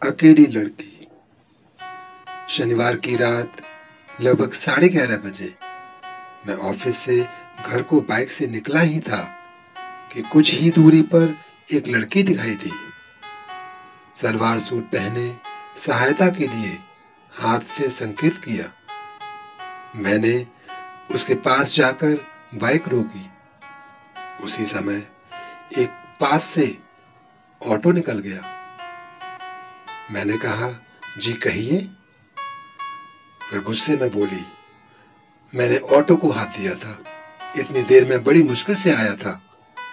अकेली लड़की। शनिवार की रात लगभग 11:30 बजे मैं ऑफिस से घर को बाइक से निकला ही था कि कुछ ही दूरी पर एक लड़की दिखाई दी। सलवार सूट पहने सहायता के लिए हाथ से संकेत किया। मैंने उसके पास जाकर बाइक रोकी। उसी समय एक पास से ऑटो निकल गया। मैंने कहा, जी कहिए। वह गुस्से में बोली, मैंने ऑटो को हाथ दिया था। इतनी देर में बड़ी मुश्किल से आया था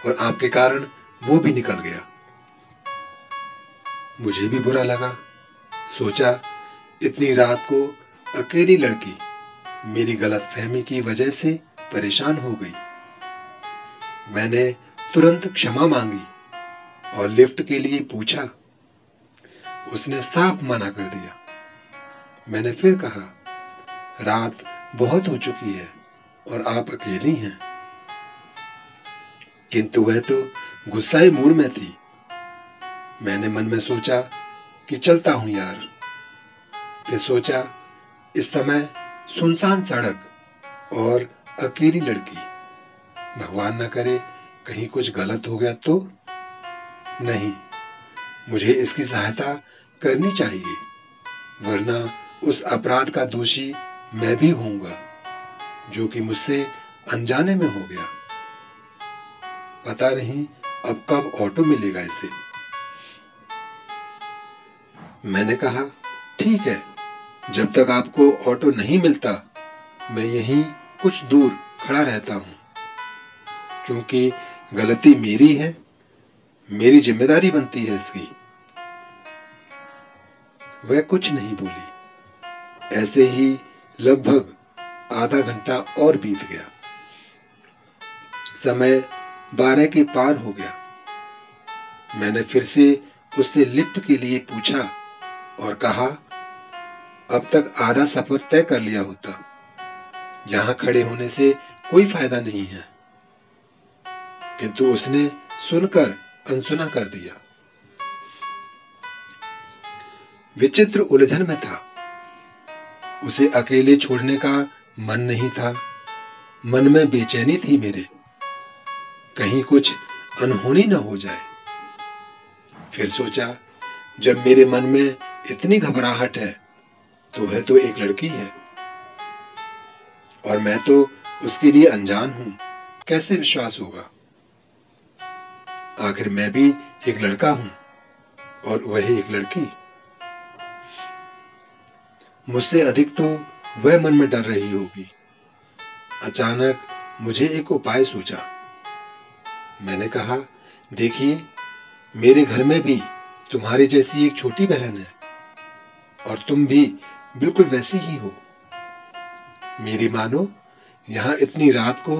और आपके कारण वो भी निकल गया। मुझे भी बुरा लगा। सोचा, इतनी रात को अकेली लड़की मेरी गलतफहमी की वजह से परेशान हो गई। मैंने तुरंत क्षमा मांगी और लिफ्ट के लिए पूछा। उसने साफ मना कर दिया। मैंने फिर कहा, रात बहुत हो चुकी है और आप अकेली हैं। किंतु वह तो गुस्साई मूड में थी। मैंने मन में सोचा कि चलता हूं यार। फिर सोचा, इस समय सुनसान सड़क और अकेली लड़की, भगवान न करे कहीं कुछ गलत हो गया तो। नहीं, मुझे इसकी सहायता करनी चाहिए, वरना उस अपराध का दोषी मैं भी होऊंगा जो कि मुझसे अनजाने में हो गया। पता नहीं अब कब ऑटो मिलेगा इसे। मैंने कहा, ठीक है, जब तक आपको ऑटो नहीं मिलता मैं यहीं कुछ दूर खड़ा रहता हूं। क्योंकि गलती मेरी है, मेरी जिम्मेदारी बनती है इसकी। वह कुछ नहीं बोली। ऐसे ही लगभग आधा घंटा और बीत गया। समय 12 के पार हो गया। मैंने फिर से उससे लिफ्ट के लिए पूछा और कहा, अब तक आधा सफर तय कर लिया होता। यहां खड़े होने से कोई फायदा नहीं है। किंतु उसने सुनकर अनसुना कर दिया। विचित्र उलझन में था। उसे अकेले छोड़ने का मन नहीं था। मन में बेचैनी थी मेरे, कहीं कुछ अनहोनी न हो जाए। फिर सोचा, जब मेरे मन में इतनी घबराहट है तो वह तो एक लड़की है और मैं तो उसके लिए अनजान हूं। कैसे विश्वास होगा? आखिर मैं भी एक लड़का हूं और वह एक लड़की। मुझसे अधिक तो वह मन में डर रही होगी। अचानक मुझे एक उपाय सूझा। मैंने कहा, देखिए, मेरे घर में भी तुम्हारी जैसी एक छोटी बहन है और तुम भी बिल्कुल वैसी ही हो। मेरी मानो, यहां इतनी रात को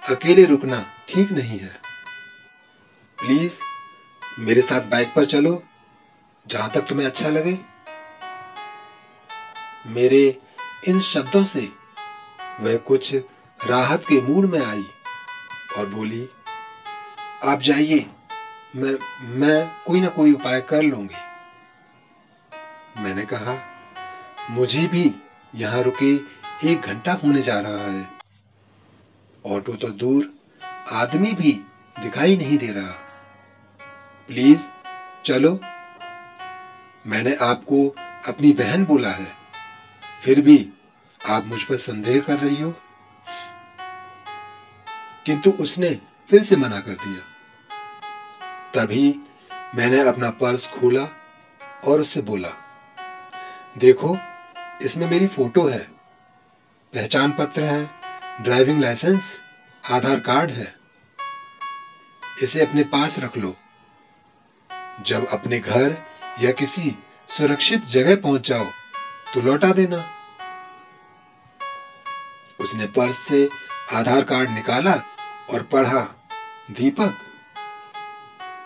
अकेले रुकना ठीक नहीं है। प्लीज मेरे साथ बाइक पर चलो, जहां तक तुम्हें अच्छा लगे। मेरे इन शब्दों से वह कुछ राहत के मूड में आई और बोली, आप जाइए, मैं कोई ना कोई उपाय कर लूंगी। मैंने कहा, मुझे भी यहां रुके 1 घंटा होने जा रहा है। ऑटो तो दूर, आदमी भी दिखाई नहीं दे रहा। प्लीज चलो। मैंने आपको अपनी बहन बोला है, फिर भी आप मुझ पर संदेह कर रही हो। किंतु उसने फिर से मना कर दिया। तभी मैंने अपना पर्स खोला और उससे बोला, देखो, इसमें मेरी फोटो है, पहचान पत्र है, ड्राइविंग लाइसेंस, आधार कार्ड है। इसे अपने पास रख लो। जब अपने घर या किसी सुरक्षित जगह पहुंच जाओ तो लौटा देना। उसने पर्स से आधार कार्ड निकाला और पढ़ा, दीपक।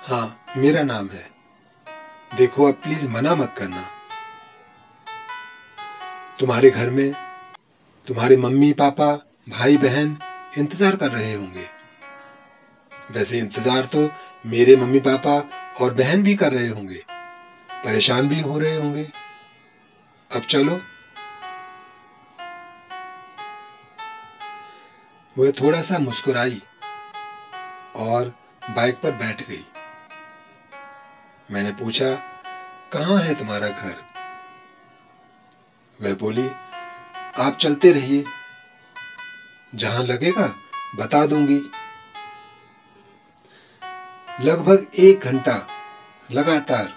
हाँ, मेरा नाम है। देखो, अब प्लीज मना मत करना। तुम्हारे घर में तुम्हारे मम्मी पापा, भाई बहन इंतजार कर रहे होंगे। वैसे इंतजार तो मेरे मम्मी पापा और बहन भी कर रहे होंगे। परेशान भी हो रहे होंगे। अब चलो। वह थोड़ा सा मुस्कुराई और बाइक पर बैठ गई। मैंने पूछा, कहाँ है तुम्हारा घर? वह बोली, आप चलते रहिए, जहां लगेगा बता दूंगी। लगभग 1 घंटा लगातार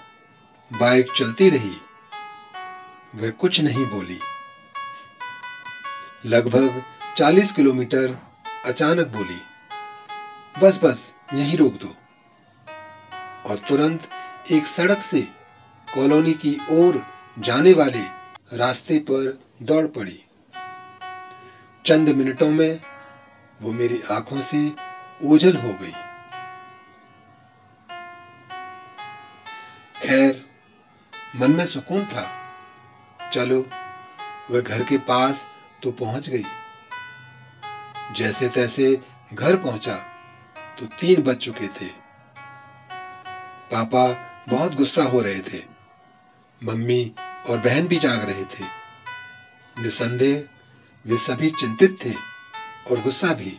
बाइक चलती रही। वह कुछ नहीं बोली। लगभग 40 किलोमीटर अचानक बोली, बस बस यहीं रोक दो। और तुरंत एक सड़क से कॉलोनी की ओर जाने वाले रास्ते पर दौड़ पड़ी। चंद मिनटों में वो मेरी आंखों से ओझल हो गई। खैर, मन में सुकून था। चलो, वह घर के पास तो पहुंच गई। जैसे तैसे घर पहुंचा तो 3 बज चुके थे। पापा बहुत गुस्सा हो रहे थे। मम्मी और बहन भी जाग रहे थे। निसंदेह वे सभी चिंतित थे और गुस्सा भी।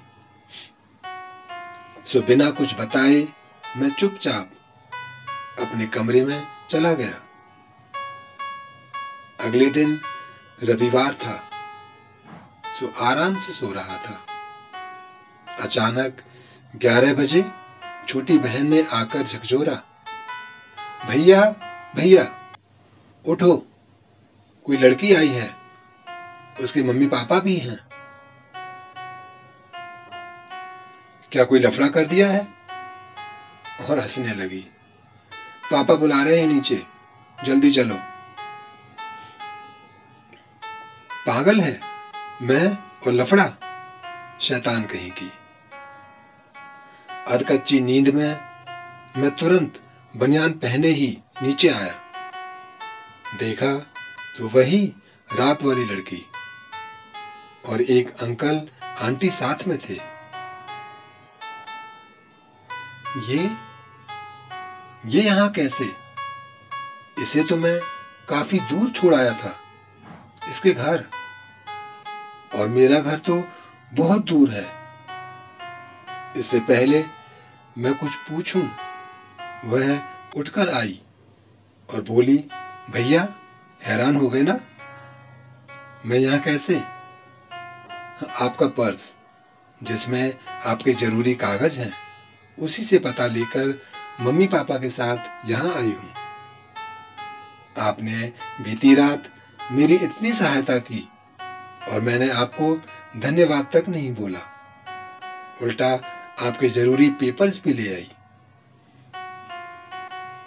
सो बिना कुछ बताए मैं चुपचाप अपने कमरे में चला गया। अगले दिन रविवार था, सो आराम से सो रहा था। अचानक 11 बजे छोटी बहन ने आकर झकझोरा, भैया भैया उठो, कोई लड़की आई है, उसके मम्मी पापा भी हैं। क्या कोई लफड़ा कर दिया है? और हंसने लगी। पापा बुला रहे हैं नीचे, जल्दी चलो। पागल है मैं और लफड़ा, शैतान कहीं की। अधकच्ची नींद में मैं तुरंत बनियान पहने ही नीचे आया। देखा तो वही रात वाली लड़की और एक अंकल आंटी साथ में थे। ये यहां कैसे? इसे तो मैं काफी दूर छोड़ आया था, इसके घर, और मेरा घर तो बहुत दूर है। इससे पहले मैं कुछ पूछूं, वह उठकर आई और बोली, भैया हैरान हो गए ना, मैं यहाँ कैसे? आपका पर्स जिसमें आपके जरूरी कागज हैं, उसी से पता लेकर मम्मी पापा के साथ यहाँ आई हूँ। आपने बीती रात मेरी इतनी सहायता की और मैंने आपको धन्यवाद तक नहीं बोला, उल्टा आपके जरूरी पेपर्स भी ले आई।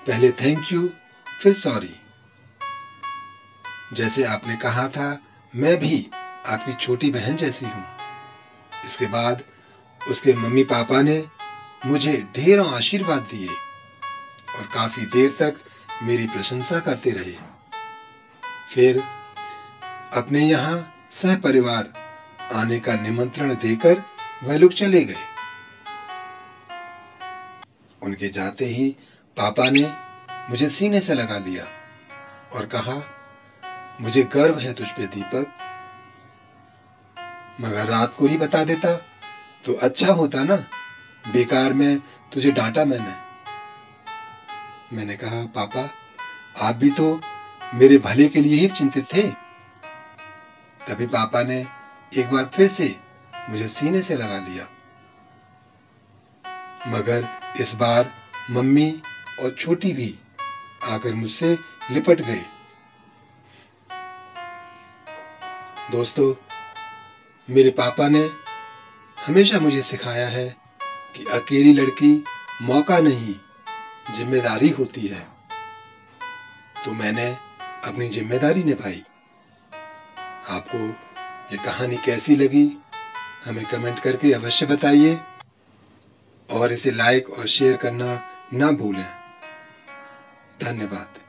पहले थैंक यू, फिर सॉरी। जैसे आपने कहा था, मैं भी आपकी छोटी बहन जैसी हूं। इसके बाद उसके मम्मी पापा ने मुझे ढेरों आशीर्वाद दिए और काफी देर तक मेरी प्रशंसा करते रहे। फिर अपने यहाँ सह परिवार आने का निमंत्रण देकर वह लोग चले गए। उनके जाते ही पापा ने मुझे सीने से लगा लिया और कहा, मुझे गर्व है तुझ पे दीपक, मगर रात को ही बता देता तो अच्छा होता ना, बेकार में तुझे डांटा मैंने। मैंने कहा, पापा आप भी तो मेरे भले के लिए ही चिंतित थे। तभी पापा ने एक बार फिर से मुझे सीने से लगा लिया, मगर इस बार मम्मी और छोटी भी आकर मुझसे लिपट गए। दोस्तों, मेरे पापा ने हमेशा मुझे सिखाया है कि अकेली लड़की मौका नहीं, जिम्मेदारी होती है। तो मैंने अपनी जिम्मेदारी निभाई। आपको ये कहानी कैसी लगी हमें कमेंट करके अवश्य बताइए और इसे लाइक और शेयर करना ना भूलें। धन्यवाद।